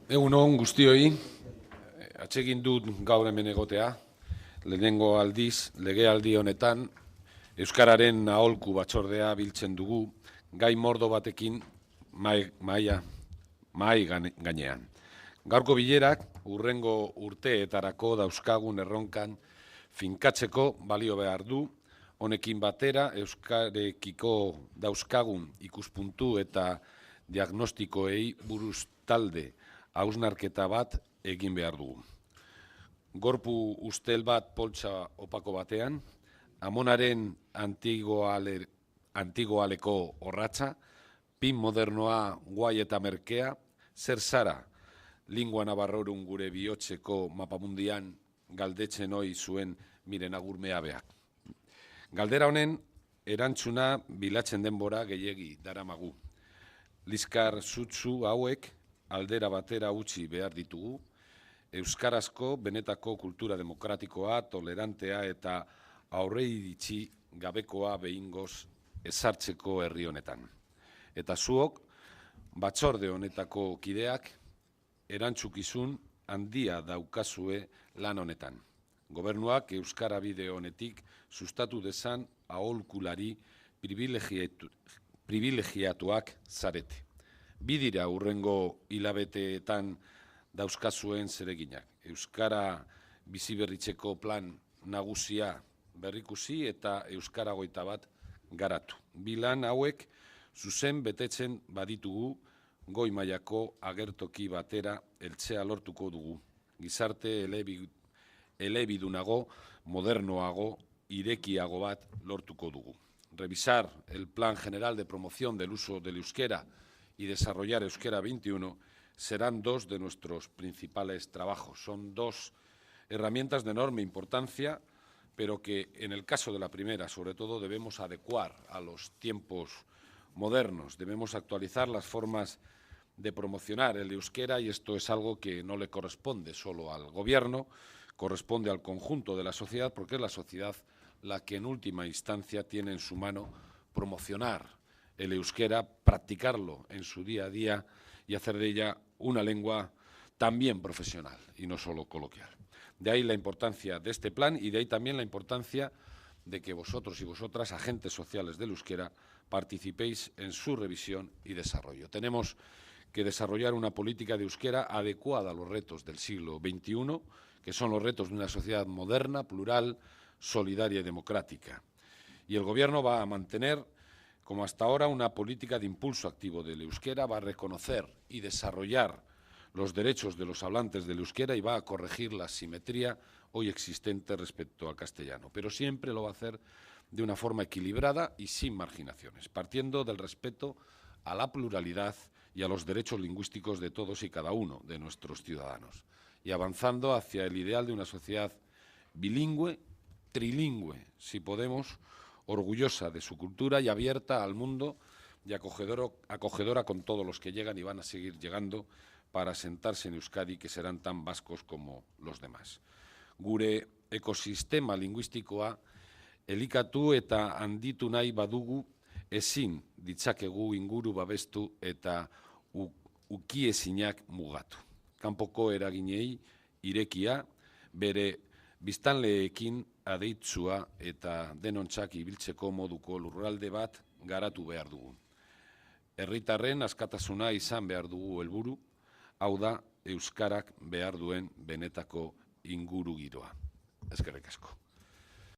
Egun on guztioi, atsegin dut gaur hemen egotea, lehenengo aldiz, legealdi honetan, Euskararen aholku batzordea biltzen dugu, gai mordo batekin mahai gainean. Gaurko bilerak, hurrengo urteetarako dauzkagun erronkan finkatzeko balio behar du, honekin batera euskarekiko dauzkagun ikuspuntu eta diagnostikoei buruz talde hausnarketa bat egin behar dugu. Gorpu ustel bat poltsa opako batean, Amonaren antigoaleko orratza, pin modernoa guai eta merkea, zer zara, lingua nabarrorun gure bihotzeko mapamundian galdetzen hoi zuen miren agurmea beak. Galdera honen, erantzuna bilatzen denbora gehiegi daramagu. Liskar zutzu hauek aldera batera utzi behar ditugu, euskarazko benetako kultura demokratikoa, tolerantea eta aurreiritzi gabekoa behingoz ezartzeko herri honetan. Eta zuok, batzorde honetako kideak, erantzukizun handia daukazue lan honetan. Gobernuak euskara bide honetik sustatu dezan aholkulari privilegiatuak zarete. Bidira hurrengo hilabeteetan dauzkazuen zereginak. Euskara biziberritzeko plan nagusia berrikusi eta Euskara 21 garatu. Bilan hauek zuzen betetzen baditugu goi mailako agertoki batera heltzea lortuko dugu. Gizarte elebidunago, modernoago, irekiago bat lortuko dugu. Revisar el Plan General de Promoción del Uso del Euskera y desarrollar Euskera 21 serán dos de nuestros principales trabajos. Son dos herramientas de enorme importancia, pero que en el caso de la primera, sobre todo, debemos adecuar a los tiempos modernos. Debemos actualizar las formas de promocionar el euskera y esto es algo que no le corresponde solo al Gobierno, corresponde al conjunto de la sociedad, porque es la sociedad la que en última instancia tiene en su mano promocionar el euskera, practicarlo en su día a día y hacer de ella una lengua también profesional y no solo coloquial. De ahí la importancia de este plan y de ahí también la importancia de que vosotros y vosotras, agentes sociales del euskera, participéis en su revisión y desarrollo. Tenemos que desarrollar una política de euskera adecuada a los retos del siglo XXI, que son los retos de una sociedad moderna, plural, solidaria y democrática. Y el Gobierno va a mantener, como hasta ahora, una política de impulso activo del euskera, va a reconocer y desarrollar los derechos de los hablantes del euskera y va a corregir la asimetría hoy existente respecto al castellano. Pero siempre lo va a hacer de una forma equilibrada y sin marginaciones, partiendo del respeto a la pluralidad y a los derechos lingüísticos de todos y cada uno de nuestros ciudadanos, y avanzando hacia el ideal de una sociedad bilingüe, trilingüe, si podemos, orgullosa de su cultura y abierta al mundo y acogedora con todos los que llegan y van a seguir llegando para asentarse en Euskadi, que serán tan vascos como los demás. Gure ekosistema linguistikoa elikatu eta handitu nahi badugu, ezin ditzakegu inguru babestu eta ukiezinak mugatu. Kanpoko eraginei irekia, bere biztanleekin adeitzua eta denontzak ibiltzeko moduko lurralde bat garatu behar dugu. Herritarren askatasuna izan behar dugu helburu, hau da euskarak behar duen benetako ingurugiroa. Eskerrik asko.